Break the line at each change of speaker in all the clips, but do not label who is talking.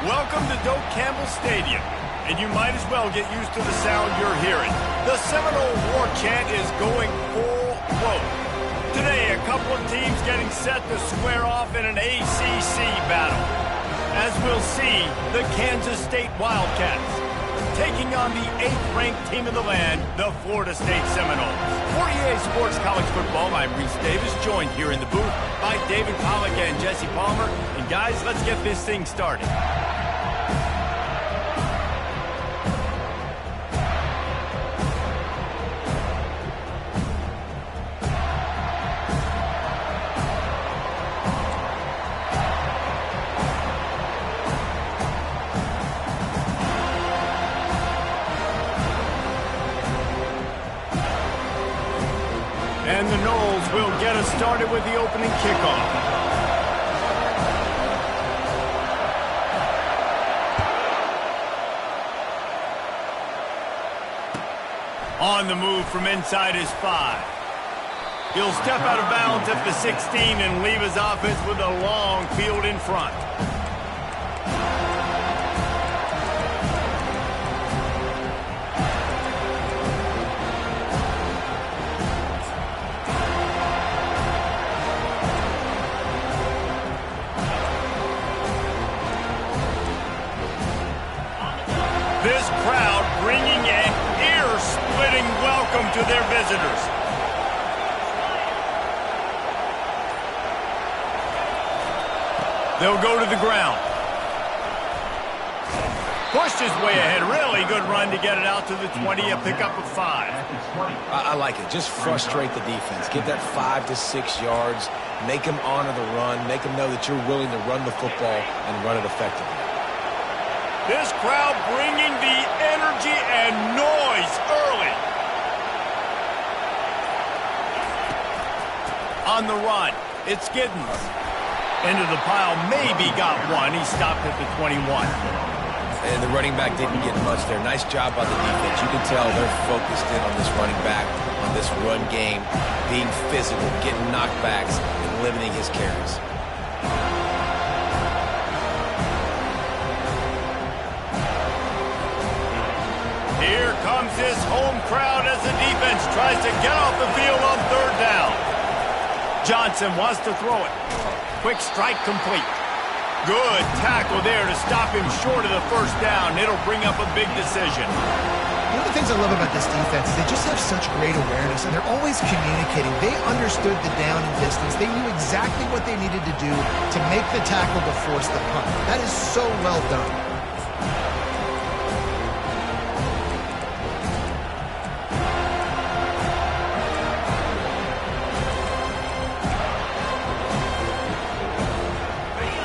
Welcome to Doak Campbell Stadium, and you might as well get used to the sound you're hearing. The Seminole War Chant is going full throat. Today, a couple of teams getting set to square off in an ACC battle. As we'll see, the Kansas State Wildcats taking on the 8th-ranked team of the land, the Florida State Seminoles. For EA Sports College Football, I'm Reese Davis, joined here in the booth by David Pollack and Jesse Palmer. And guys, let's get this thing started. And the Noles will get us started with the opening kickoff. On the move from inside his 5. He'll step out of bounds at the 16 and leave his offense with a long field in front. This crowd bringing an ear-splitting welcome to their visitors. They'll go to the ground. Pushed his way ahead. Really good run to get it out to the 20, a pickup of 5.
I like it. Just frustrate the defense. Give that 5 to 6 yards. Make them honor the run. Make them know that you're willing to run the football and run it effectively.
This crowd bringing the energy and noise early. On the run, it's Giddens. Into the pile, maybe got one. He stopped at the 21.
And the running back didn't get much there. Nice job by the defense. You can tell they're focused in on this running back, on this run game, being physical, getting knockbacks, and limiting his carries.
Here comes his home crowd as the defense tries to get off the field on 3rd down. Johnson wants to throw it. Quick strike complete. Good tackle there to stop him short of the 1st down. It'll bring up a big decision.
One of the things I love about this defense is they just have such great awareness, and they're always communicating. They understood the down and distance. They knew exactly what they needed to do to make the tackle to force the punt. That is so well done.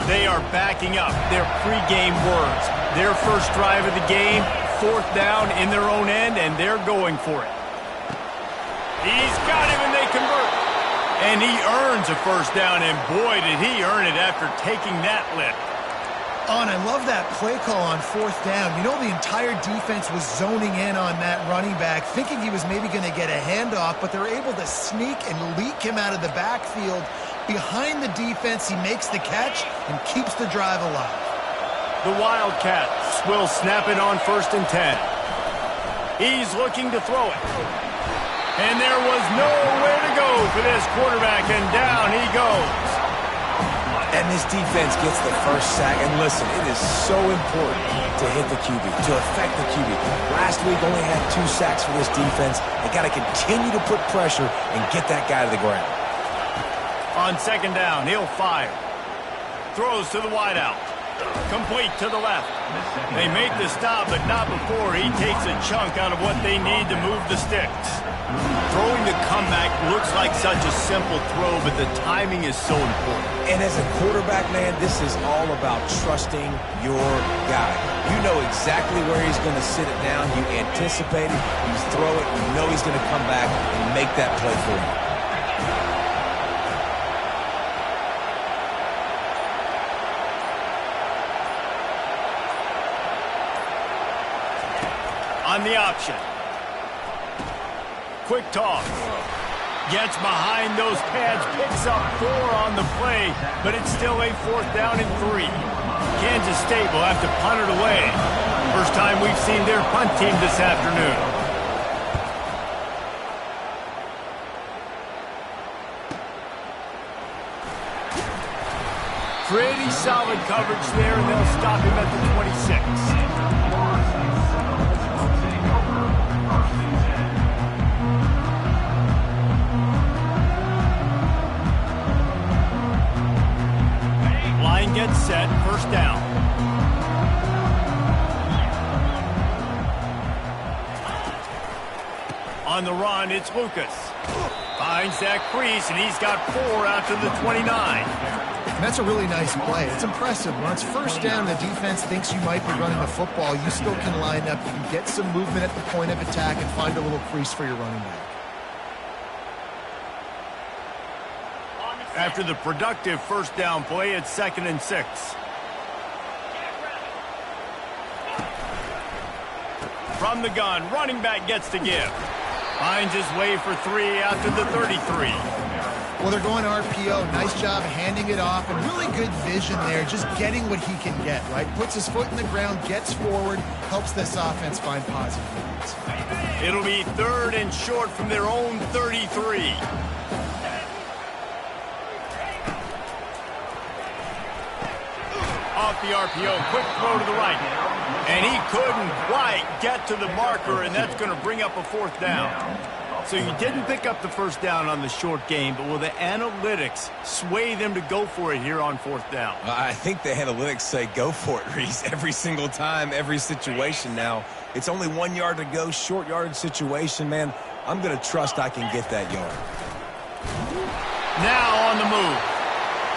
They are backing up their pregame words. Their first drive of the game, 4th down in their own end, and they're going for it. He's got him, and they convert. And he earns a 1st down, and boy, did he earn it after taking that lift.
Oh, and I love that play call on 4th down. You know, the entire defense was zoning in on that running back, thinking he was maybe going to get a handoff, but they're able to sneak and leak him out of the backfield. Behind the defense, he makes the catch and keeps the drive alive.
The Wildcats will snap it on 1st and 10. He's looking to throw it. And there was nowhere to go for this quarterback, and down he goes.
And this defense gets the 1st sack. And listen, it is so important to hit the QB, to affect the QB. Last week only had 2 sacks for this defense. They got to continue to put pressure and get that guy to the ground.
On 2nd down, he'll fire. Throws to the wideout. Complete to the left. They make the stop, but not before he takes a chunk out of what they need to move the sticks. Throwing the comeback looks like such a simple throw, but the timing is so important.
And as a quarterback, man, this is all about trusting your guy. You know exactly where he's going to sit it down. You anticipate it. You throw it. You know he's going to come back and make that play for you.
On the option. Quick toss. Gets behind those pads, picks up 4 on the play, but it's still a 4th down and 3. Kansas State will have to punt it away. First time we've seen their punt team this afternoon. Pretty solid coverage there, and they'll stop him at the 26. Line gets set, first down. On the run, it's Lucas. Finds that crease, and he's got 4 out to the 29.
And that's a really nice play. It's impressive. When it's first down, the defense thinks you might be running the football. You still can line up. You can get some movement at the point of attack and find a little crease for your running back.
After the productive first down play, it's 2nd and 6. From the gun, running back gets to give. Finds his way for 3 out to the 33.
Well, they're going RPO. Nice job handing it off, and really good vision there, just getting what he can get, right? Puts his foot in the ground, gets forward, helps this offense find positive points.
It'll be 3rd and short from their own 33. Off the RPO, quick throw to the right. And he couldn't quite get to the marker, and that's going to bring up a 4th down. So you didn't pick up the first down on the short game, but will the analytics sway them to go for it here on 4th down?
I think the analytics say go for it, Reese, every single time, every situation. Now, it's only 1 yard to go, short yardage situation, man. I'm going to trust I can get that yard.
Now on the move.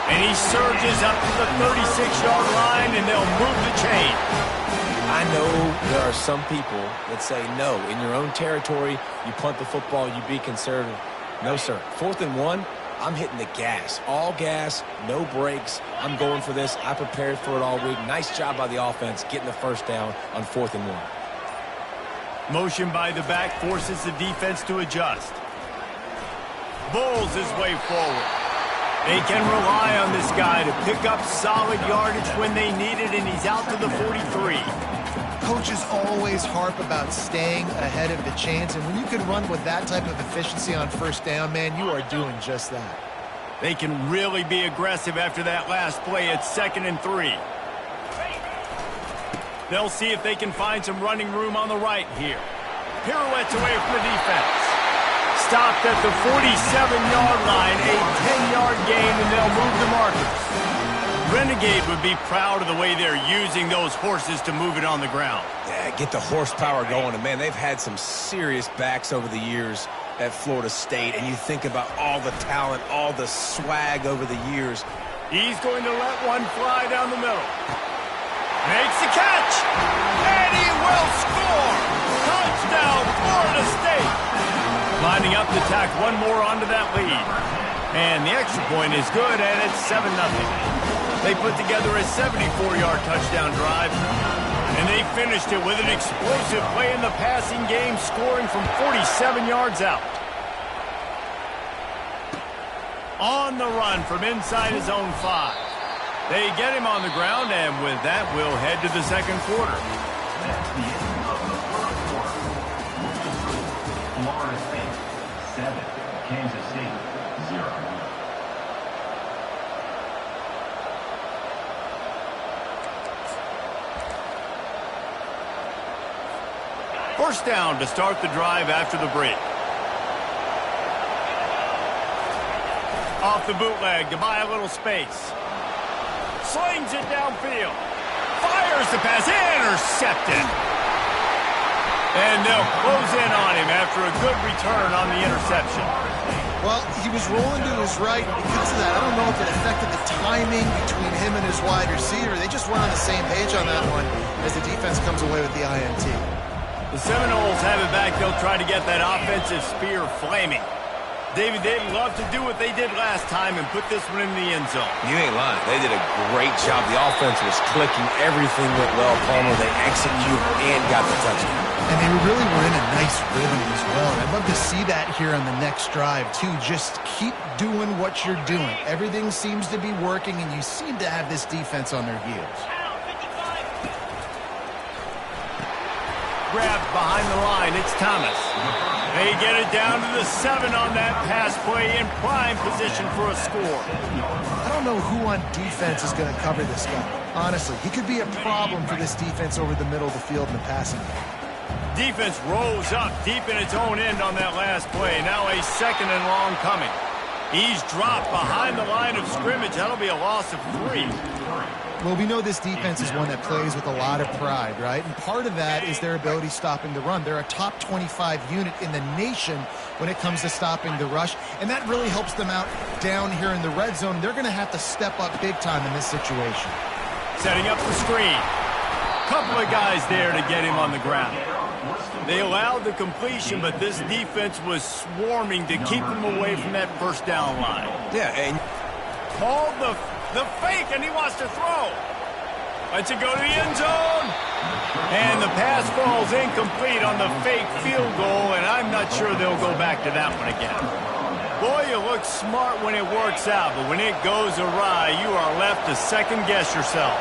And he surges up to the 36-yard line, and they'll move the chain.
I know there are some people that say, no, in your own territory, you punt the football, you be conservative. No, sir. 4th and 1, I'm hitting the gas. All gas, no brakes. I'm going for this. I prepared for it all week. Nice job by the offense getting the first down on 4th and 1.
Motion by the back forces the defense to adjust. Bulls his way forward. They can rely on this guy to pick up solid yardage when they need it, and he's out to the 43.
Coaches always harp about staying ahead of the chains, and when you can run with that type of efficiency on first down, man, you are doing just that.
They can really be aggressive after that last play. It's 2nd and 3. They'll see if they can find some running room on the right here. Pirouettes away from the defense. Stopped at the 47-yard line, a 10-yard gain, and they'll move the markers. Renegade would be proud of the way they're using those horses to move it on the ground.
Yeah, get the horsepower going. And, man, they've had some serious backs over the years at Florida State, and you think about all the talent, all the swag over the years.
He's going to let one fly down the middle. Makes the catch, and he will score! Touchdown, Florida State! Lining up to tack one more onto that lead. And the extra point is good, and it's 7-0. They put together a 74-yard touchdown drive, and they finished it with an explosive play in the passing game, scoring from 47 yards out. On the run from inside his own 5. They get him on the ground, and with that, we'll head to the second quarter.
That's the end of the first quarter. Florida State 7, Kansas State 0.
First down to start the drive after the break. Off the bootleg to buy a little space. Slings it downfield. Fires the pass. Intercepted. And they'll close in on him after a good return on the interception.
Well, he was rolling to his right because of that. I don't know if it affected the timing between him and his wide receiver. They just weren't on the same page on that one as the defense comes away with the INT.
The Seminoles have it back. They'll try to get that offensive spear flaming. David, they'd love to do what they did last time and put this one in the end zone.
You ain't lying. They did a great job. The offense was clicking. Everything went well, Palmer. They executed and got the touchdown.
And they really were in a nice rhythm as well. And I'd love to see that here on the next drive, too. Just keep doing what you're doing. Everything seems to be working, and you seem to have this defense on their heels.
grab behind the line. It's Thomas. They get it down to the 7 on that pass play in prime position for a score.
I don't know who on defense is going to cover this guy. Honestly, he could be a problem for this defense over the middle of the field in the passing game.
Defense rolls up deep in its own end on that last play. Now a 2nd and long coming. He's dropped behind the line of scrimmage. That'll be a loss of 3.
Well, we know this defense is one that plays with a lot of pride, right? And part of that is their ability stopping the run. They're a top 25 unit in the nation when it comes to stopping the rush, and that really helps them out down here in the red zone. They're going to have to step up big time in this situation.
Setting up the screen. Couple of guys there to get him on the ground. They allowed the completion, but this defense was swarming to keep him away from that first down line.
Yeah, and
called the fake, and he wants to throw. Lets it go to the end zone. And the pass falls incomplete on the fake field goal, and I'm not sure they'll go back to that one again. Boy, you look smart when it works out, but when it goes awry, you are left to second-guess yourself.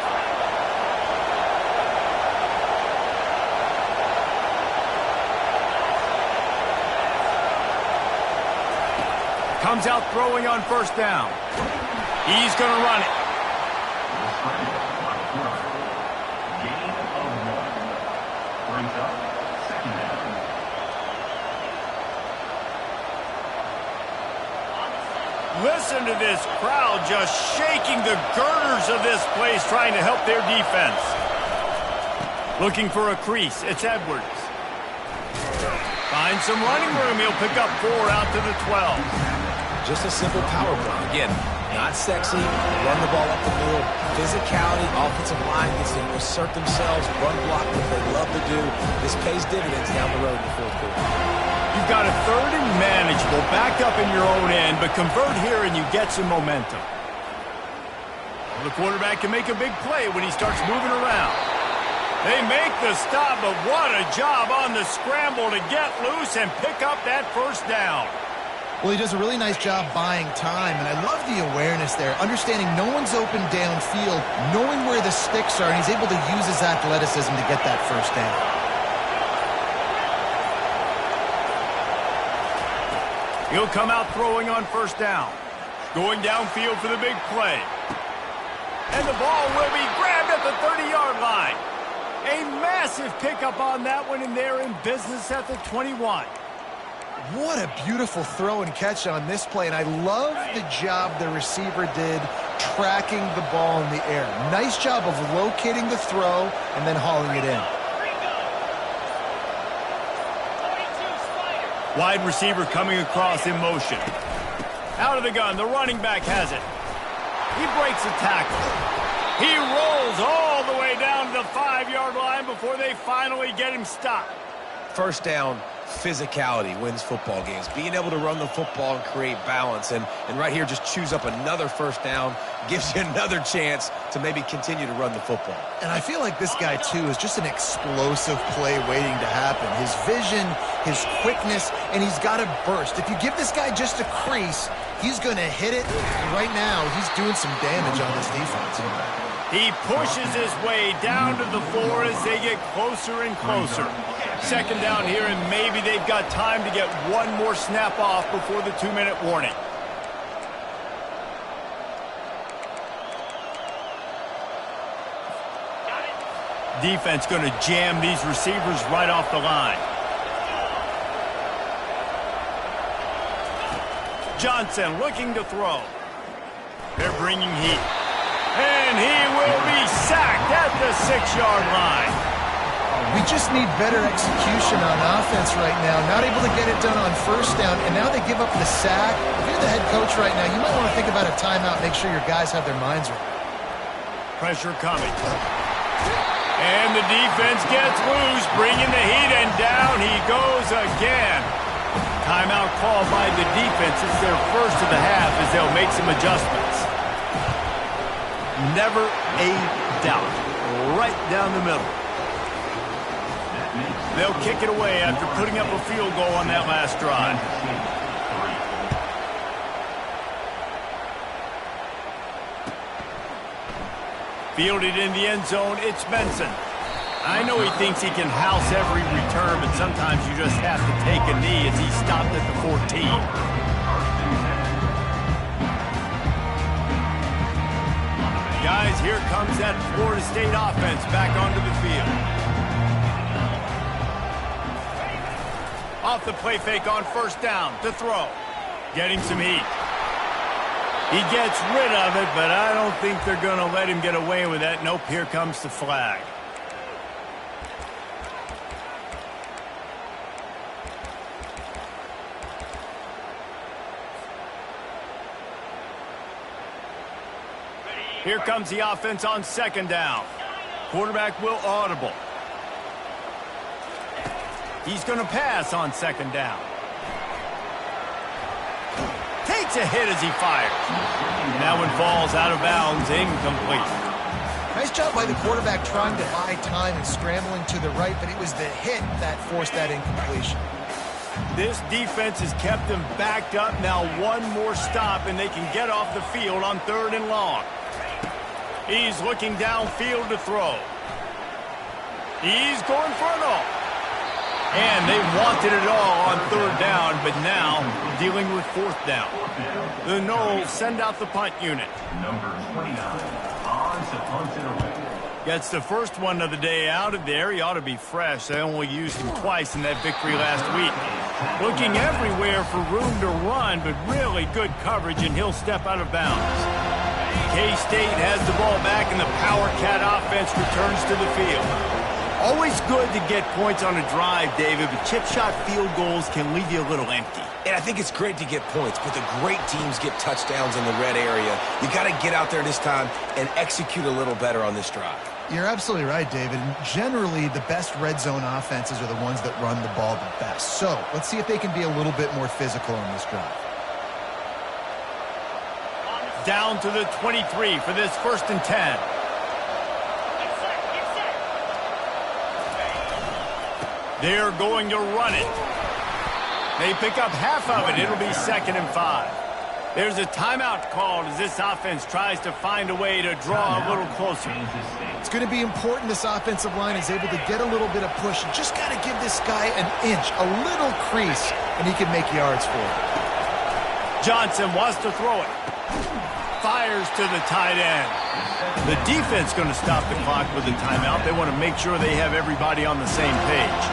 Comes out throwing on first down. He's going to run it.
Gain of 1. Brings up 2nd down.
Listen to this crowd just shaking the girders of this place, trying to help their defense. Looking for a crease. It's Edwards. Finds some running room. He'll pick up 4 out to the 12.
just a simple power play. Again, not sexy, run the ball up the middle, physicality, offensive line gets to assert themselves, run block, what they love to do. This pays dividends down the road in the fourth quarter.
You've got a 3rd and manageable, back up in your own end, but convert here and you get some momentum. The quarterback can make a big play when he starts moving around. They make the stop, but what a job on the scramble to get loose and pick up that first down.
Well, he does a really nice job buying time, and I love the awareness there, understanding no one's open downfield, knowing where the sticks are, and he's able to use his athleticism to get that first down.
He'll come out throwing on first down. Going downfield for the big play. And the ball will be grabbed at the 30-yard line. A massive pickup on that one, and they're in business at the 21.
What a beautiful throw and catch on this play, and I love the job the receiver did tracking the ball in the air. Nice job of locating the throw and then hauling it in.
Wide receiver coming across in motion. Out of the gun, the running back has it. He breaks a tackle. He rolls all the way down to the 5-yard line before they finally get him stopped.
First down, physicality wins football games. Being able to run the football and create balance. And right here, just choose up another first down, gives you another chance to maybe continue to run the football.
And I feel like this guy, too, is just an explosive play waiting to happen. His vision, his quickness, and he's got a burst. If you give this guy just a crease, he's going to hit it. And right now, he's doing some damage on this defense.
He pushes his way down to the 4 as they get closer and closer. Second down here, and maybe they've got time to get one more snap off before the 2-minute warning. Defense going to jam these receivers right off the line. Johnson looking to throw. They're bringing heat. And he will be sacked at the 6-yard line.
We just need better execution on offense right now. Not able to get it done on first down, and now they give up the sack. If you're the head coach right now, you might want to think about a timeout, make sure your guys have their minds right.
Pressure coming. And the defense gets loose, bringing the heat, and down he goes again. Timeout called by the defense. It's their first of the half as they'll make some adjustments. Never a doubt. Right down the middle. They'll kick it away after putting up a field goal on that last drive. Fielded in the end zone, it's Benson. I know he thinks he can house every return, but sometimes you just have to take a knee as he stopped at the 14. Guys, here comes that Florida State offense back onto the field. Off the play fake on first down to throw. Getting some heat. He gets rid of it, but I don't think they're going to let him get away with that. Nope, here comes the flag. Here comes the offense on second down. Quarterback will audible. He's going to pass on second down. Takes a hit as he fires. And that one falls out of bounds, incomplete.
Nice job by the quarterback trying to buy time and scrambling to the right, but it was the hit that forced that incompletion.
This defense has kept them backed up. Now one more stop, and they can get off the field on 3rd and long. He's looking downfield to throw. He's going for it all. And they wanted it all on 3rd down, but now dealing with 4th down. The Noles send out the punt unit.
Number 29, on to punt it away.
Gets the first one of the day out of there. He ought to be fresh. They only used him twice in that victory last week. Looking everywhere for room to run, but really good coverage, and he'll step out of bounds. K-State has the ball back, and the Power Cat offense returns to the field. Always good to get points on a drive, David, but chip shot field goals can leave you a little empty.
And I think it's great to get points, but the great teams get touchdowns in the red area. You got to get out there this time and execute a little better on this drive.
You're absolutely right, David. And generally, the best red zone offenses are the ones that run the ball the best. So let's see if they can be a little bit more physical on this drive.
Down to the 23 for this 1st and 10. They're going to run it. They pick up half of it. It'll be 2nd and 5. There's a timeout called as this offense tries to find a way to draw a little closer.
It's going to be important this offensive line is able to get a little bit of push. You just got to give this guy an inch, a little crease, and he can make yards for it.
Johnson wants to throw it. Fires to the tight end. The defense going to stop the clock with a timeout. They want to make sure they have everybody on the same page.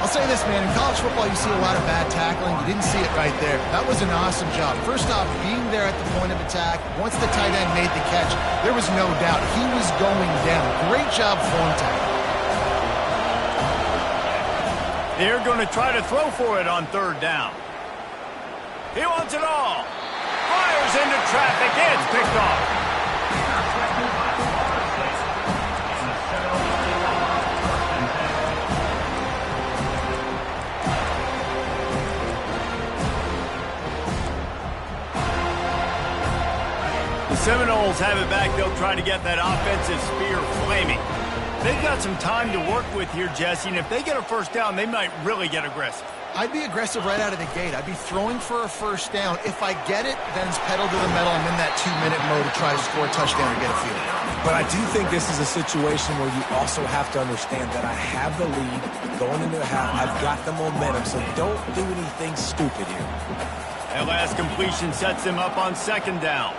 I'll say this, man. In college football, you see a lot of bad tackling. You didn't see it right there. That was an awesome job. First off, being there at the point of attack. Once the tight end made the catch, there was no doubt he was going down. Great job form tackle.
They're going to try to throw for it on 3rd down. He wants it all. Fires into traffic. It's picked off. The Seminoles have it back. They'll try to get that offensive spear flaming. They've got some time to work with here, Jesse, and if they get a 1st down, they might really get aggressive.
I'd be aggressive right out of the gate. I'd be throwing for a 1st down. If I get it, then it's pedal to the metal. I'm in that 2-minute mode to try to score a touchdown or get a field goal.
But I do think this is a situation where you also have to understand that I have the lead going into the half. I've got the momentum, so don't do anything stupid here.
That last completion sets him up on 2nd down.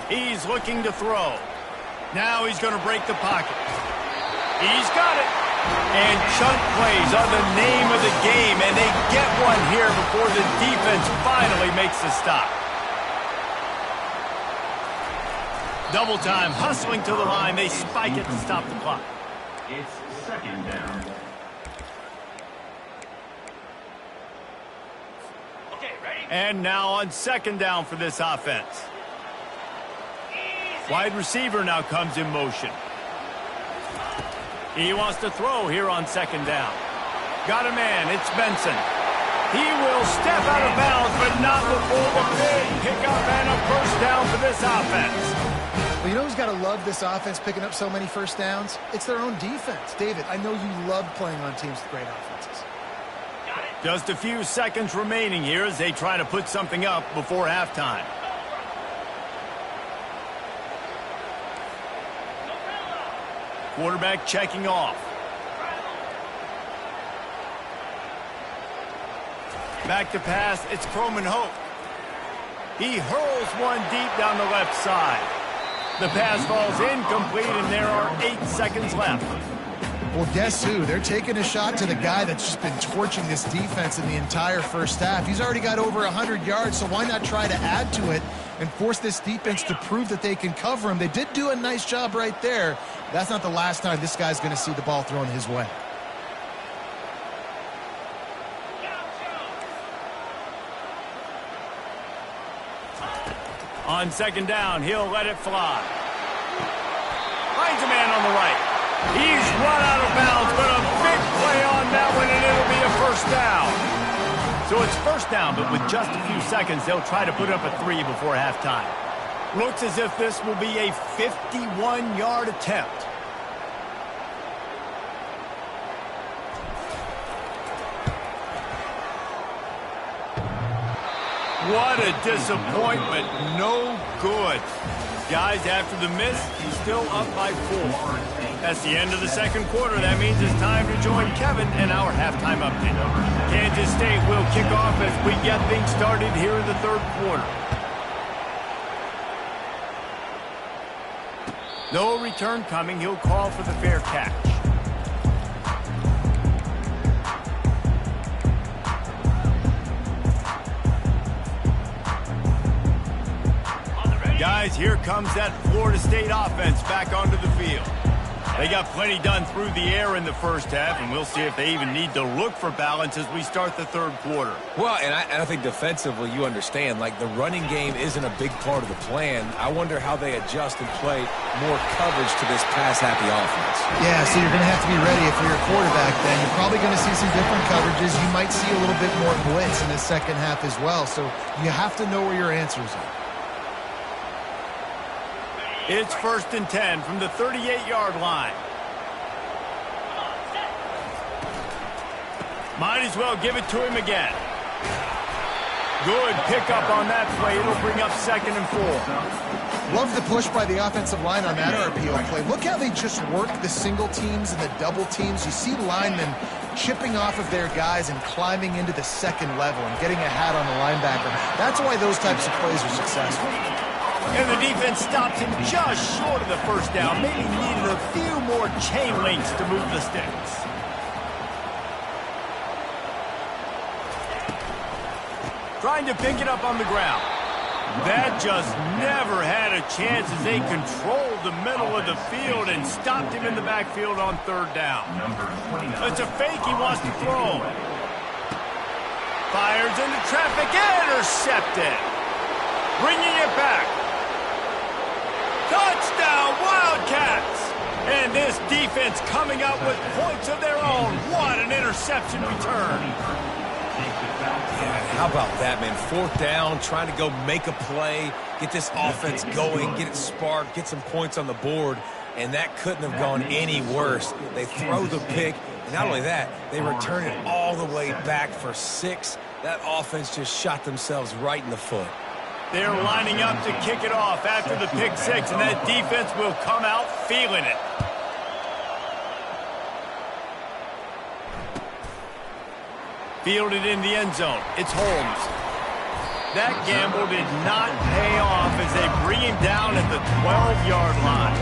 He's looking to throw. Now he's going to break the pocket. He's got it. And chunk plays are the name of the game, and they get one here before the defense finally makes the stop. Double time, hustling to the line. They spike it to stop the clock.
It's 2nd down.
And now on 2nd down for this offense. Wide receiver now comes in motion. He wants to throw here on 2nd down. Got a man. It's Benson. He will step out of bounds, but not before the big pickup and a 1st down for this offense.
Well, you know who's got to love this offense picking up so many 1st downs? It's their own defense. David, I know you love playing on teams with great offenses.
Just a few seconds remaining here as they try to put something up before halftime. Quarterback checking off. Back to pass, it's Croman Hope. He hurls one deep down the left side. The pass falls incomplete, and there are 8 seconds left.
Well, guess who? They're taking a shot to the guy that's just been torching this defense in the entire first half. He's already got over 100 yards, so why not try to add to it and force this defense to prove that they can cover him? They did do a nice job right there. That's not the last time this guy's going to see the ball thrown his way.
On second down, he'll let it fly. Finds a man on the right. He's run out of bounds, but a big play on that one, and it'll be a first down. So it's first down, but with just a few seconds, they'll try to put up a 3 before halftime. Looks as if this will be a 51-yard attempt. What a disappointment. No good. Guys, after the miss, he's still up by 4. That's the end of the second quarter. That means it's time to join Kevin and our halftime update. Kansas State will kick off as we get things started here in the third quarter. No return coming. He'll call for the fair catch. Guys, here comes that Florida State offense back onto the field. They got plenty done through the air in the first half, and we'll see if they even need to look for balance as we start the third quarter.
Well, and I think defensively, you understand, like the running game isn't a big part of the plan. I wonder how they adjust and play more coverage to this pass-happy offense.
Yeah, so you're going to have to be ready if you're a quarterback then. You're probably going to see some different coverages. You might see a little bit more blitz in the second half as well, so you have to know where your answers are.
It's 1st and 10 from the 38-yard line. Might as well give it to him again. Good pickup on that play. It'll bring up 2nd and 4.
Love the push by the offensive line on that RPO play. Look how they just work the single teams and the double teams. You see linemen chipping off of their guys and climbing into the second level and getting a hat on the linebacker. That's why those types of plays are successful.
And the defense stops him just short of the first down. Maybe needed a few more chain links to move the sticks. Trying to pick it up on the ground. That just never had a chance as they controlled the middle of the field and stopped him in the backfield on 3rd down. It's a fake he wants to throw. Fires into traffic, intercepted. Bringing it back. Touchdown, Wildcats! And this defense coming up with points of their own. What an interception return.
Yeah, how about that, man? 4th down, trying to go make a play, get this offense going, get it sparked, get some points on the board, and that couldn't have gone any worse. They throw the pick, and not only that, they return it all the way back for 6. That offense just shot themselves right in the foot.
They're lining up to kick it off after the pick 6, and that defense will come out feeling it. Fielded in the end zone. It's Holmes. That gamble did not pay off as they bring him down at the 12-yard line.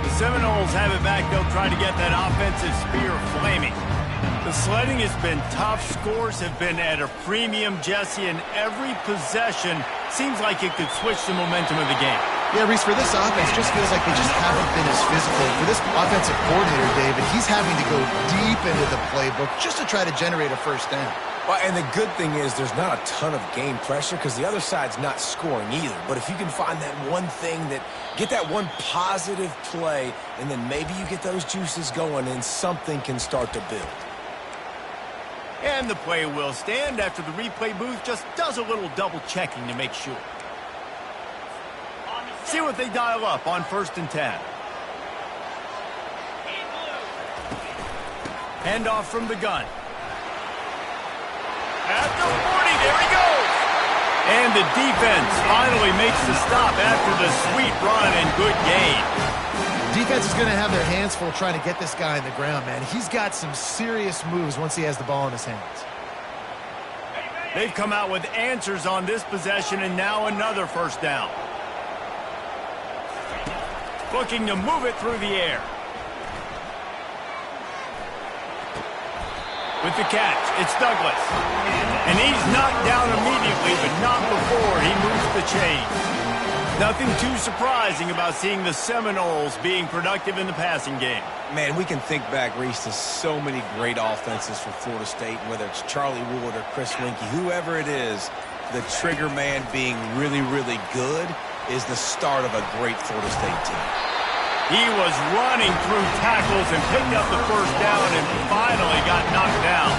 The Seminoles have it back. They'll try to get that offensive spear flaming. The sledding has been tough. Scores have been at a premium, Jesse, and every possession seems like it could switch the momentum of the game.
Yeah, Reese, for this offense, just feels like they just haven't been as physical. For this offensive coordinator, David, he's having to go deep into the playbook just to try to generate a first down.
Well, and the good thing is there's not a ton of game pressure because the other side's not scoring either. But if you can find that one thing get that one positive play, and then maybe you get those juices going and something can start to build.
And the play will stand after the replay booth just does a little double checking to make sure. See what they dial up on 1st and 10. Handoff from the gun. At the 40, there he goes. And the defense finally makes the stop after the sweet run and good gain.
Defense is going to have their hands full trying to get this guy on the ground, man. He's got some serious moves once he has the ball in his hands.
They've come out with answers on this possession, and now another first down. Looking to move it through the air. With the catch, it's Douglas. And he's knocked down immediately, but not before he moves the chains. Nothing too surprising about seeing the Seminoles being productive in the passing game.
Man, we can think back, Reese, to so many great offenses for Florida State, whether it's Charlie Wood or Chris Weinke, whoever it is, the trigger man being really, really good is the start of a great Florida State team.
He was running through tackles and picked up the first down and finally got knocked down.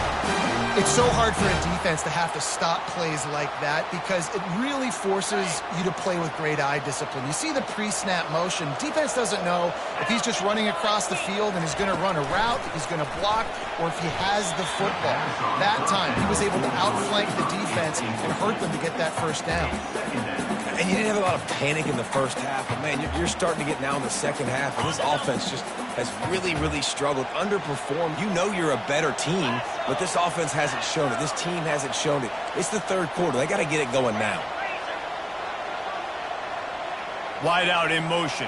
It's so hard for a defense to have to stop plays like that because it really forces you to play with great eye discipline. You see the pre-snap motion. Defense doesn't know if he's just running across the field and he's going to run a route, if he's going to block, or if he has the football. That time, he was able to outflank the defense and hurt them to get that first down.
And you didn't have a lot of panic in the first half, but, man, you're starting to get now in the second half, and this offense just has really, really struggled, underperformed. You know you're a better team, but this offense hasn't shown it. This team hasn't shown it. It's the third quarter. They got to get it going now.
Wide out in motion.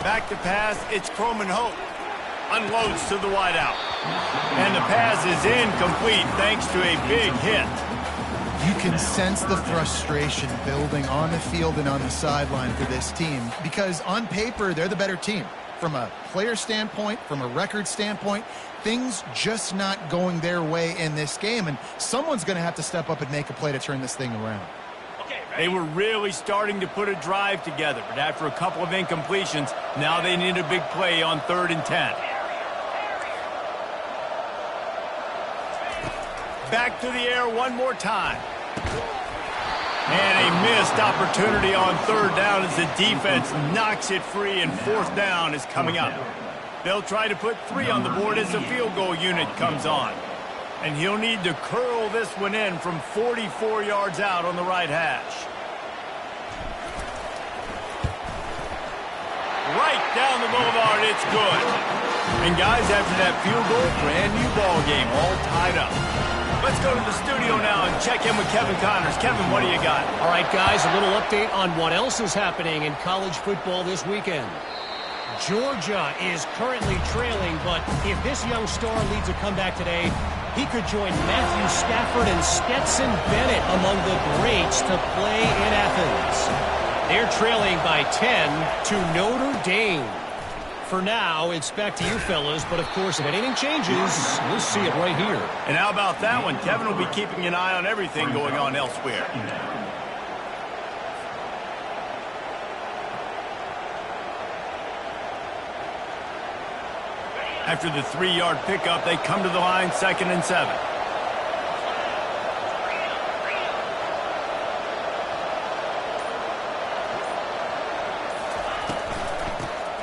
Back to pass, it's Croman Hope. Unloads to the wide out. And the pass is incomplete thanks to a big hit.
You can sense the frustration building on the field and on the sideline for this team because on paper, they're the better team. From a player standpoint, from a record standpoint, things just not going their way in this game, and someone's going to have to step up and make a play to turn this thing around.
They were really starting to put a drive together, but after a couple of incompletions, now they need a big play on 3rd and 10. Back to the air one more time. And a missed opportunity on 3rd down as the defense knocks it free, and 4th down is coming up. They'll try to put 3 on the board as the field goal unit comes on. And he'll need to curl this one in from 44 yards out on the right hash. Right down the boulevard, it's good. And guys, after that field goal, brand new ball game, all tied up. Let's go to the studio now and check in with Kevin Connors. Kevin, what do you got?
All right, guys, a little update on what else is happening in college football this weekend. Georgia is currently trailing, but if this young star leads a comeback today, he could join Matthew Stafford and Stetson Bennett among the greats to play in Athens. They're trailing by 10 to Notre Dame. For now, it's back to you fellas, but of course, if anything changes, we'll see it right here.
And how about that one? Kevin will be keeping an eye on everything going on elsewhere. After the 3-yard pickup, they come to the line, 2nd and 7.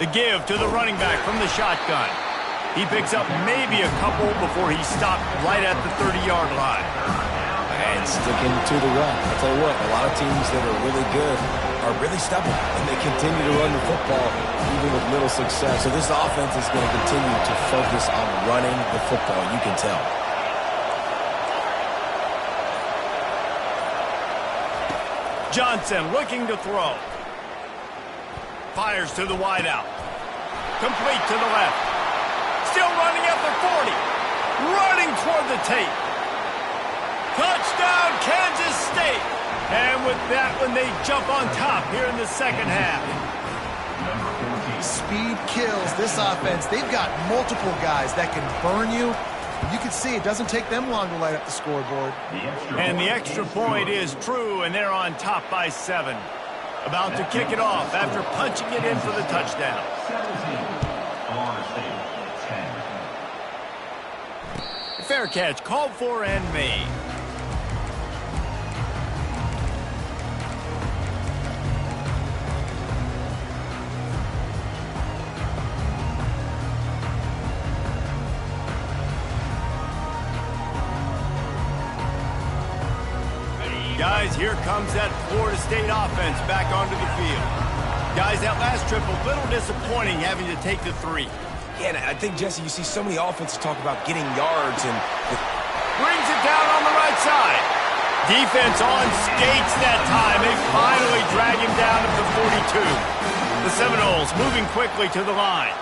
The give to the running back from the shotgun. He picks up maybe a couple before he stopped right at the 30-yard line.
And sticking to the run. I'll tell you what, a lot of teams that are really good are really stubborn, and they continue to run the football even with little success. So this offense is going to continue to focus on running the football. You can tell.
Johnson looking to throw. Fires to the wideout. Complete to the left. Still running at the 40. Running toward the tape. Touchdown, Kansas State. And with that one, they jump on top here in the second half.
Speed kills this offense. They've got multiple guys that can burn you. You can see it doesn't take them long to light up the scoreboard.
And the extra point is true, and they're on top by 7. About to kick it off after punching it in for the touchdown.
17. Florida State, 10.
Fair catch, called for and made. Guys, here comes that Florida State offense back onto the field. Guys, that last trip, a little disappointing having to take the 3.
Yeah, and I think, Jesse, you see so many offenses talk about getting yards and...
Brings it down on the right side. Defense on skates that time. They finally drag him down to the 42. The Seminoles moving quickly to the line.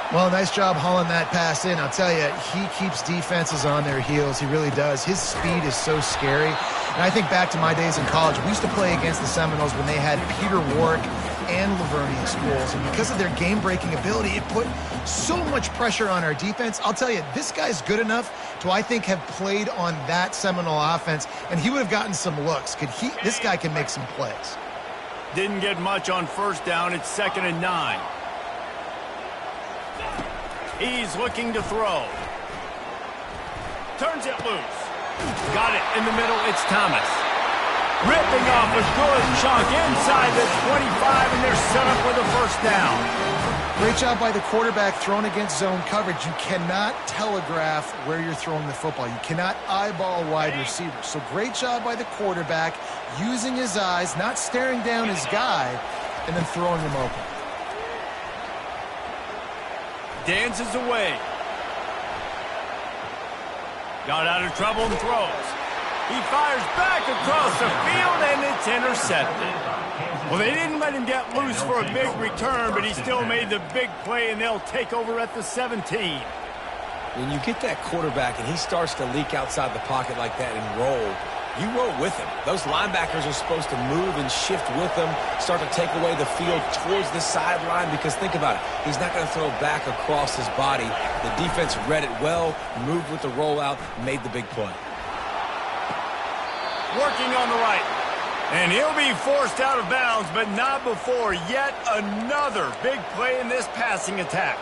Well, nice job hauling that pass in. I'll tell you, he keeps defenses on their heels. He really does. His speed is so scary. And I think back to my days in college. We used to play against the Seminoles when they had Peter Warrick and Lavernius schools. And because of their game-breaking ability, it put so much pressure on our defense. I'll tell you, this guy's good enough to, I think, have played on that Seminole offense, and he would have gotten some looks. This guy can make some plays.
Didn't get much on first down. It's 2nd and 9. He's looking to throw. Turns it loose. Got it in the middle. It's Thomas. Ripping off a good chunk inside the 25, and they're set up with a first down.
Great job by the quarterback throwing against zone coverage. You cannot telegraph where you're throwing the football. You cannot eyeball wide receivers. So great job by the quarterback using his eyes, not staring down his guy, and then throwing him open.
Dances away. Got out of trouble and throws. He fires back across the field, and it's intercepted. Well, they didn't let him get loose for a big return, but he still made the big play, and they'll take over at the 17.
When you get that quarterback and he starts to leak outside the pocket like that and roll, you roll with him. Those linebackers are supposed to move and shift with him, start to take away the field towards the sideline, because think about it. He's not going to throw back across his body. The defense read it well, moved with the rollout, made the big play.
Working on the right. And he'll be forced out of bounds, but not before yet another big play in this passing attack.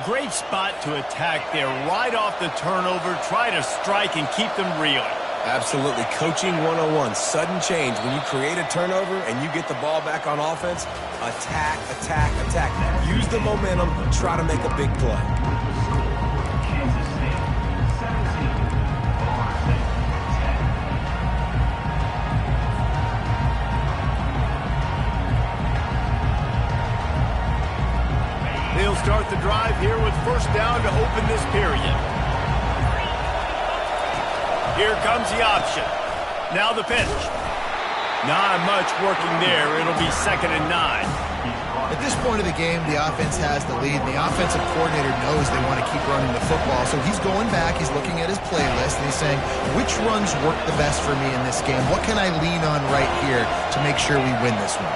Great spot to attack there, right off the turnover. Try to strike and keep them reeling.
Absolutely. Coaching 101. Sudden change. When you create a turnover and you get the ball back on offense, attack, attack, attack. Use the momentum. Try to make a big play.
Kansas State, 17, Florida State, 10.
They'll start the drive here with first down to open this period. Here comes the option. Now the pitch. Not much working there. It'll be 2nd and 9.
At this point of the game, the offense has the lead, and the offensive coordinator knows they want to keep running the football. So he's going back, he's looking at his playlist, and he's saying, which runs work the best for me in this game? What can I lean on right here to make sure we win this one?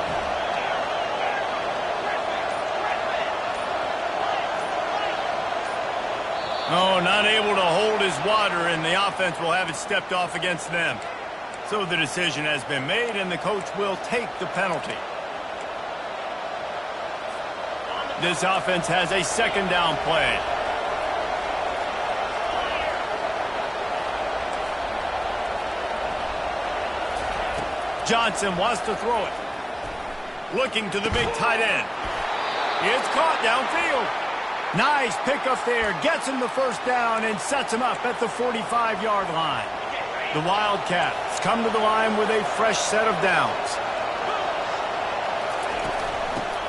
Oh, not able to hold his water, and the offense will have it stepped off against them. So the decision has been made, and the coach will take the penalty. This offense has a 2nd down play. Johnson wants to throw it. Looking to the big tight end. It's caught downfield. Nice pickup there. Gets him the first down and sets him up at the 45-yard line. The Wildcats come to the line with a fresh set of downs.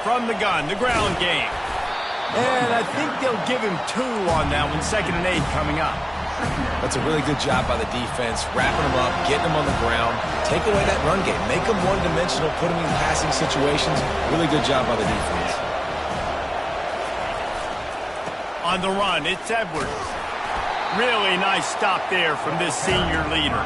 From the gun, the ground game. And I think they'll give him 2 on that one. 2nd and 8 coming up.
That's a really good job by the defense, wrapping them up, getting them on the ground, take away that run game, make them one-dimensional, put them in passing situations. Really good job by the defense.
On the run, it's Edwards. Really nice stop there from this senior leader.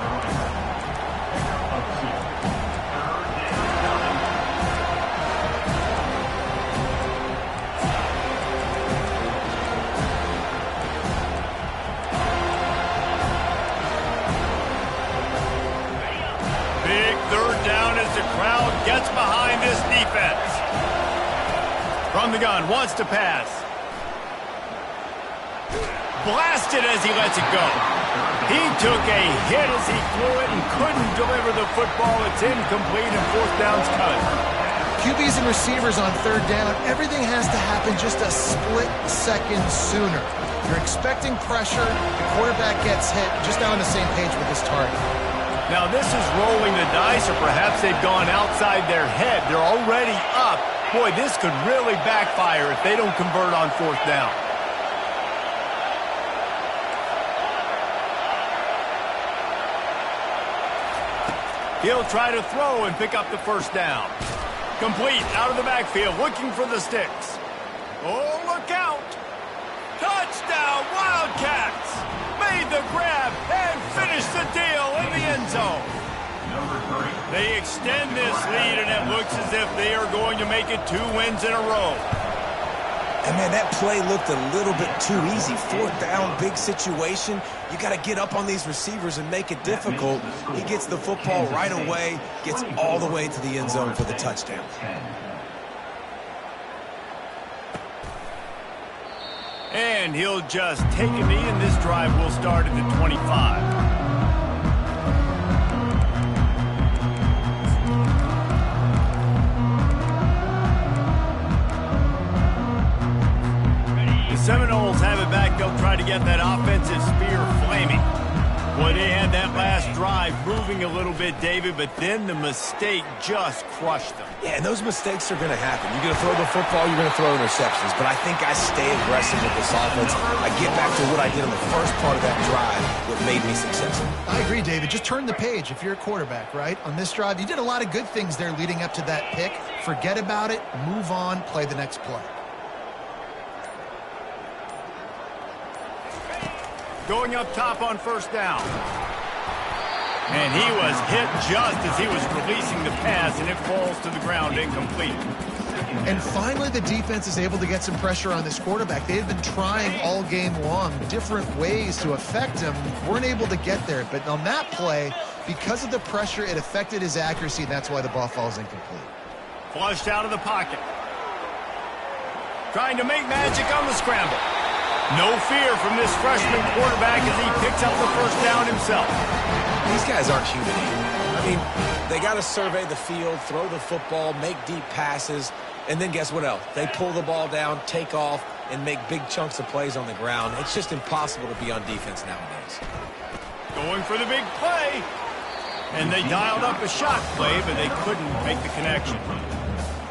Big 3rd down as the crowd gets behind this defense. From the gun, wants to pass. Blasted as he lets it go. He took a hit as he threw it and couldn't deliver the football. It's incomplete and 4th down's cut.
QBs and receivers on 3rd down, everything has to happen just a split second sooner. You're expecting pressure, the quarterback gets hit, just not on the same page with his target.
Now this is rolling the dice, or perhaps they've gone outside their head. They're already up. Boy, this could really backfire if they don't convert on fourth down. He'll try to throw and pick up the first down. Complete out of the backfield, looking for the sticks. Oh, look out! Touchdown, Wildcats! Made the grab and finished the deal in the end zone. They extend this lead, and it looks as if they are going to make it 2 wins in a row.
And, man, that play looked a little bit too easy. Fourth down, big situation. You got to get up on these receivers and make it difficult. He gets the football right away, gets all the way to the end zone for the touchdown.
And he'll just take a knee, and this drive will start at the 25. Seminoles have it back. They'll try to get that offensive spear flaming. Boy, they had that last drive moving a little bit, David, but then the mistake just crushed them.
Yeah, and those mistakes are going to happen. You're going to throw the football, you're going to throw interceptions, but I think I stay aggressive with this offense. I get back to what I did in the first part of that drive, what made me successful.
I agree, David. Just turn the page if you're a quarterback, right? On this drive, you did a lot of good things there leading up to that pick. Forget about it, move on, play the next play.
Going up top on first down. And he was hit just as he was releasing the pass, and it falls to the ground incomplete.
And finally, the defense is able to get some pressure on this quarterback. They had been trying all game long different ways to affect him, weren't able to get there. But on that play, because of the pressure, it affected his accuracy, and that's why the ball falls incomplete.
Flushed out of the pocket. Trying to make magic on the scramble. No fear from this freshman quarterback as he picks up the first down himself.
These guys aren't human. I mean, they got to survey the field, throw the football, make deep passes, and then guess what else? They pull the ball down, take off, and make big chunks of plays on the ground. It's just impossible to be on defense nowadays.
Going for the big play. And they dialed up a shot play, but they couldn't make the connection.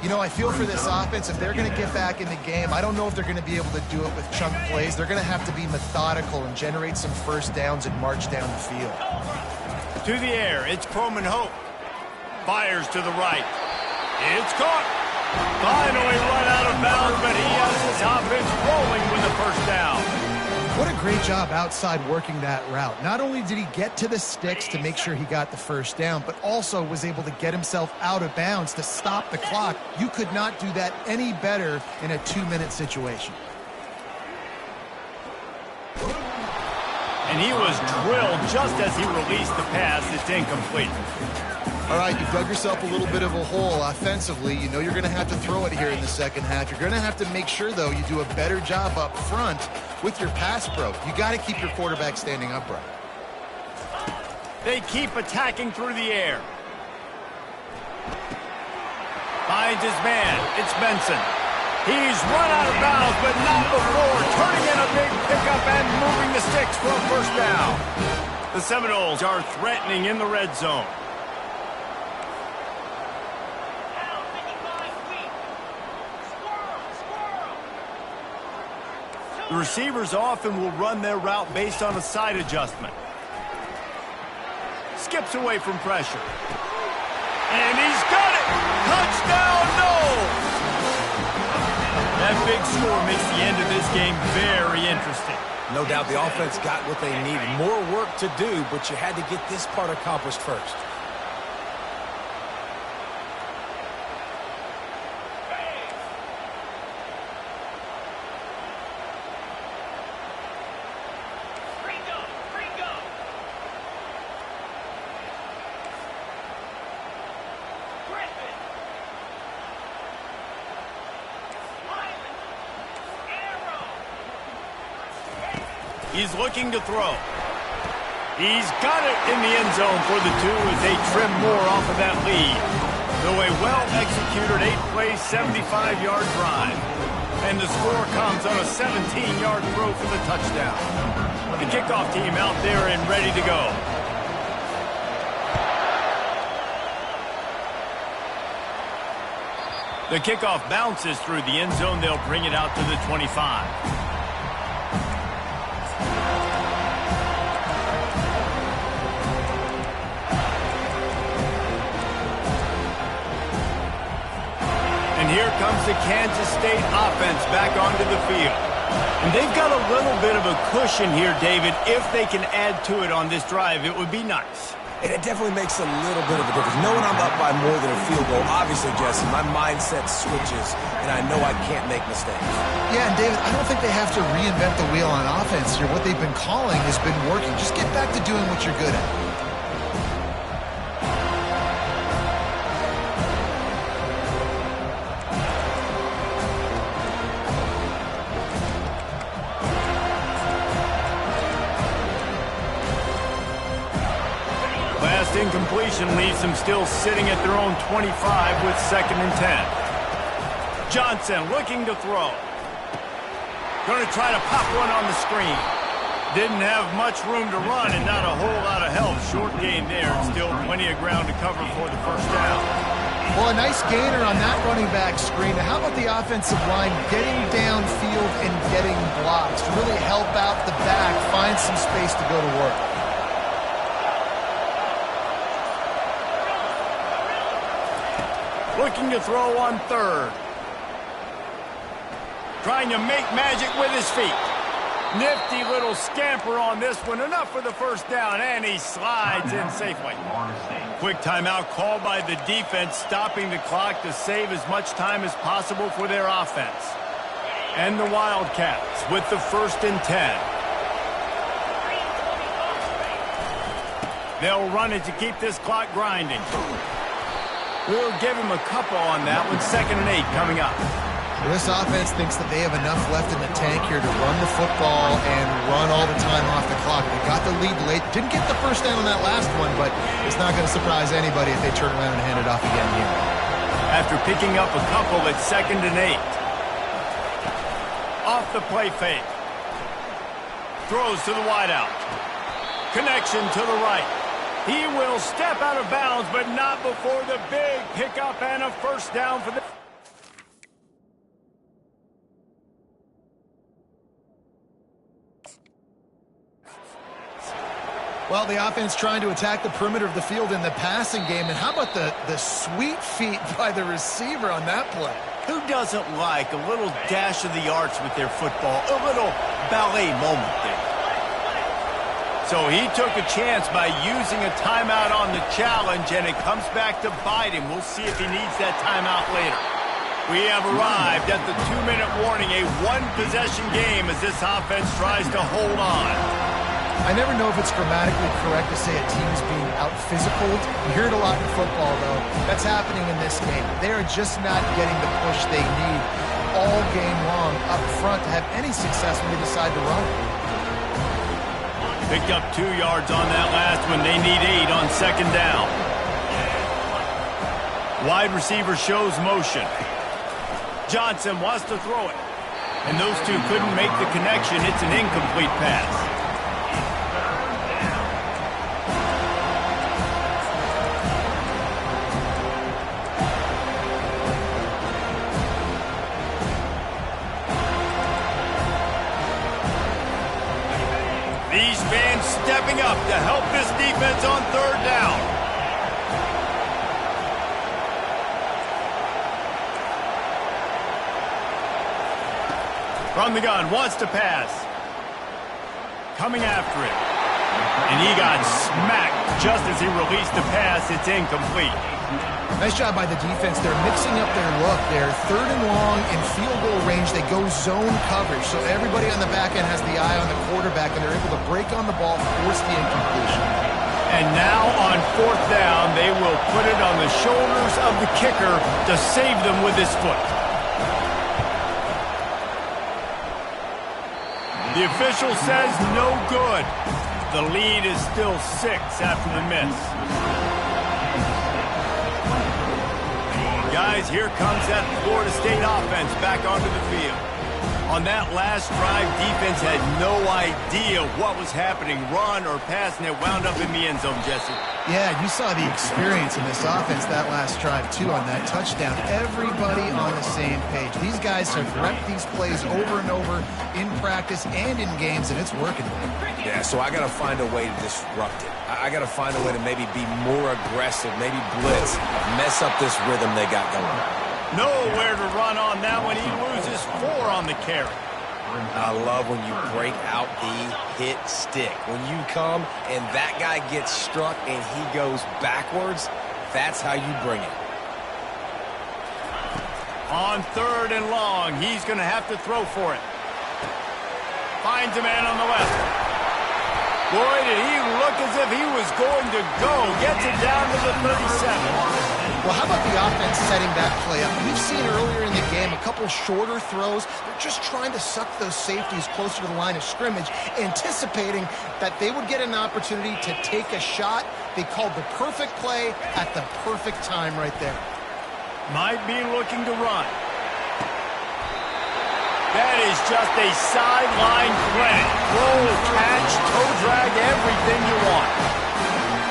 You know, I feel for this offense, if they're going to get back in the game, I don't know if they're going to be able to do it with chunk plays. They're going to have to be methodical and generate some first downs and march down the field.
To the air, it's Coleman Hope. Fires to the right. It's caught. Finally run out of bounds, but he has his offense rolling with the first down.
What a great job outside working that route. Not only did he get to the sticks to make sure he got the first down, but also was able to get himself out of bounds to stop the clock. You could not do that any better in a 2-minute situation.
And he was drilled just as he released the pass. It's incomplete.
All right, you've dug yourself a little bit of a hole offensively. You know you're going to have to throw it here in the second half. You're going to have to make sure, though, you do a better job up front with your pass pro. You got to keep your quarterback standing upright.
They keep attacking through the air. Finds his man. It's Benson. He's run out of bounds, but not before turning in a big pickup and moving the sticks for a first down. The Seminoles are threatening in the red zone. The receivers often will run their route based on a side adjustment. Skips away from pressure. And he's got it! Touchdown, Noles! That big score makes the end of this game very interesting.
No doubt the offense got what they needed. More work to do, but you had to get this part accomplished first.
He's looking to throw. He's got it in the end zone for the 2 as they trim more off of that lead. Though a well-executed 8-play, 75-yard drive. And the score comes on a 17-yard throw for the touchdown. The kickoff team out there and ready to go. The kickoff bounces through the end zone. They'll bring it out to the 25. And here comes the Kansas State offense back onto the field. And they've got a little bit of a cushion here, David. If they can add to it on this drive, it would be nice.
And it definitely makes a little bit of a difference. Knowing I'm up by more than a field goal, obviously, Jesse, my mindset switches, and I know I can't make mistakes.
Yeah, and David, I don't think they have to reinvent the wheel on offense here. What they've been calling has been working. Just get back to doing what you're good at.
Incompletion leaves them still sitting at their own 25 with 2nd and 10. Johnson looking to throw. Going to try to pop one on the screen. Didn't have much room to run and not a whole lot of help. Short gain there and still plenty of ground to cover for the first down.
Well, a nice gainer on that running back screen. How about the offensive line getting downfield and getting blocks to really help out the back, find some space to go to work?
Looking to throw on 3rd. Trying to make magic with his feet. Nifty little scamper on this one. Enough for the first down, and he slides in safely. Quick timeout called by the defense, stopping the clock to save as much time as possible for their offense. And the Wildcats with the 1st and 10. They'll run it to keep this clock grinding. We'll give him a couple on that with 2nd and 8 coming up.
Well, this offense thinks that they have enough left in the tank here to run the football and run all the time off the clock. They got the lead late. Didn't get the first down on that last one, but it's not going to surprise anybody if they turn around and hand it off again here.
After picking up a couple at 2nd and 8. Off the play fake. Throws to the wideout. Connection to the right. He will step out of bounds, but not before the big pickup and a first down for the...
Well, the offense trying to attack the perimeter of the field in the passing game. And how about the sweet feet by the receiver on that play?
Who doesn't like a little dash of the arts with their football? A little ballet moment there. So he took a chance by using a timeout on the challenge, and it comes back to bite him. We'll see if he needs that timeout later. We have arrived at the 2-minute warning, a one-possession game as this offense tries to hold on.
I never know if it's grammatically correct to say a team is being out-physicaled. You hear it a lot in football, though. That's happening in this game. They are just not getting the push they need all game long up front to have any success when they decide to run.
Picked up 2 yards on that last one. They need 8 on 2nd down. Wide receiver shows motion. Johnson wants to throw it. And those two couldn't make the connection. It's an incomplete pass. These fans stepping up to help this defense on 3rd down. From the gun, wants to pass. Coming after it. And he got smacked just as he released the pass. It's incomplete.
Nice job by the defense. They're mixing up their look. They're 3rd and long in field goal range. They go zone coverage. So everybody on the back end has the eye on the quarterback, and they're able to break on the ball, force the incompletion.
And now on 4th down, they will put it on the shoulders of the kicker to save them with his foot. The official says no good. The lead is still 6 after the miss. Guys, here comes that Florida State offense back onto the field. On that last drive, defense had no idea what was happening, run or pass, and it wound up in the end zone, Jesse.
Yeah, you saw the experience in this offense that last drive, too, on that touchdown. Everybody on the same page. These guys have repped these plays over and over in practice and in games, and it's working.
Yeah, so I got to find a way to disrupt it. I got to find a way to maybe be more aggressive, maybe blitz, mess up this rhythm they got going.
Nowhere to run on that one. He loses 4 on the carry.
I love when you break out the hit stick. When you come and that guy gets struck and he goes backwards, that's how you bring it.
On 3rd and long, he's going to have to throw for it. Finds a man on the left. Boy, did he look as if he was going to go. Gets it down to the 37.
Well, how about the offense setting that play up? We've seen earlier in the game a couple shorter throws. They're just trying to suck those safeties closer to the line of scrimmage, anticipating that they would get an opportunity to take a shot. They called the perfect play at the perfect time right there.
Might be looking to run. That is just a sideline credit. Roll, catch, toe drag, everything you want.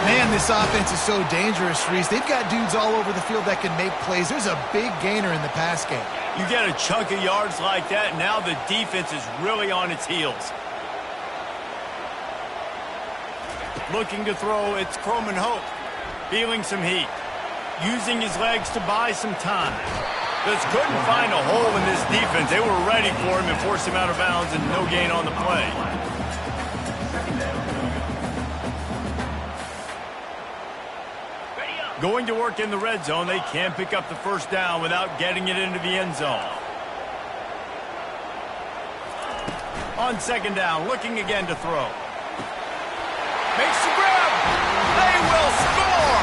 Man, this offense is so dangerous, Reese. They've got dudes all over the field that can make plays. There's a big gainer in the pass game.
You get a chunk of yards like that, now the defense is really on its heels. Looking to throw, it's Croman Hope. Feeling some heat. Using his legs to buy some time. Just couldn't find a hole in this defense. They were ready for him and forced him out of bounds, and no gain on the play. Going to work in the red zone, they can't pick up the first down without getting it into the end zone. On 2nd down, looking again to throw. Makes the grab. They will score.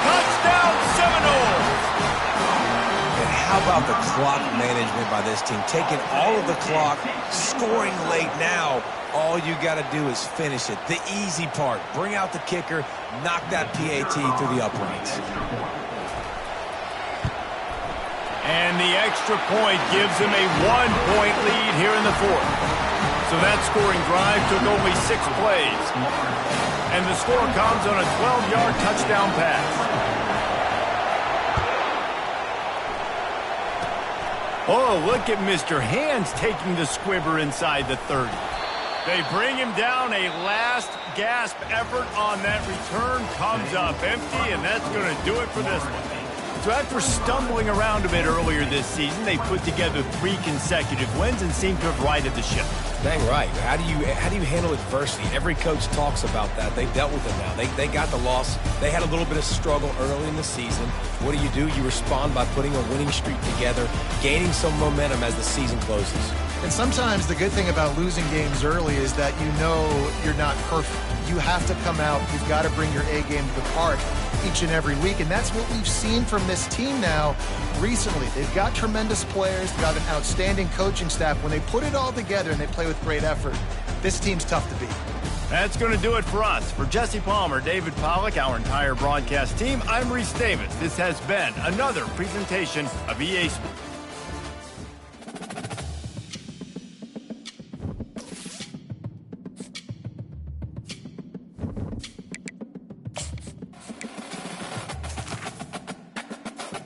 Touchdown Seminoles.
And how about the clock management by this team? Taking all of the clock, scoring late now. All you got to do is finish it. The easy part. Bring out the kicker. Knock that PAT through the uprights.
And the extra point gives him a 1-point lead here in the 4th. So that scoring drive took only 6 plays. And the score comes on a 12-yard touchdown pass. Oh, look at Mr. Hands taking the squibber inside the 30. They bring him down. A last gasp effort on that return comes up empty, and that's going to do it for this one. So after stumbling around a bit earlier this season, they put together 3 consecutive wins and seem to have righted the ship.
Dang right. How do you handle adversity? Every coach talks about that. They've dealt with it now. They got the loss. They had a little bit of struggle early in the season. What do? You respond by putting a winning streak together, gaining some momentum as the season closes.
And sometimes the good thing about losing games early is that you know you're not perfect. You have to come out. You've got to bring your A game to the park each and every week. And that's what we've seen from this team now recently. They've got tremendous players. They've got an outstanding coaching staff. When they put it all together and they play with great effort, this team's tough to beat.
That's going to do it for us. For Jesse Palmer, David Pollack, our entire broadcast team, I'm Reese Davis. This has been another presentation of EA Sports.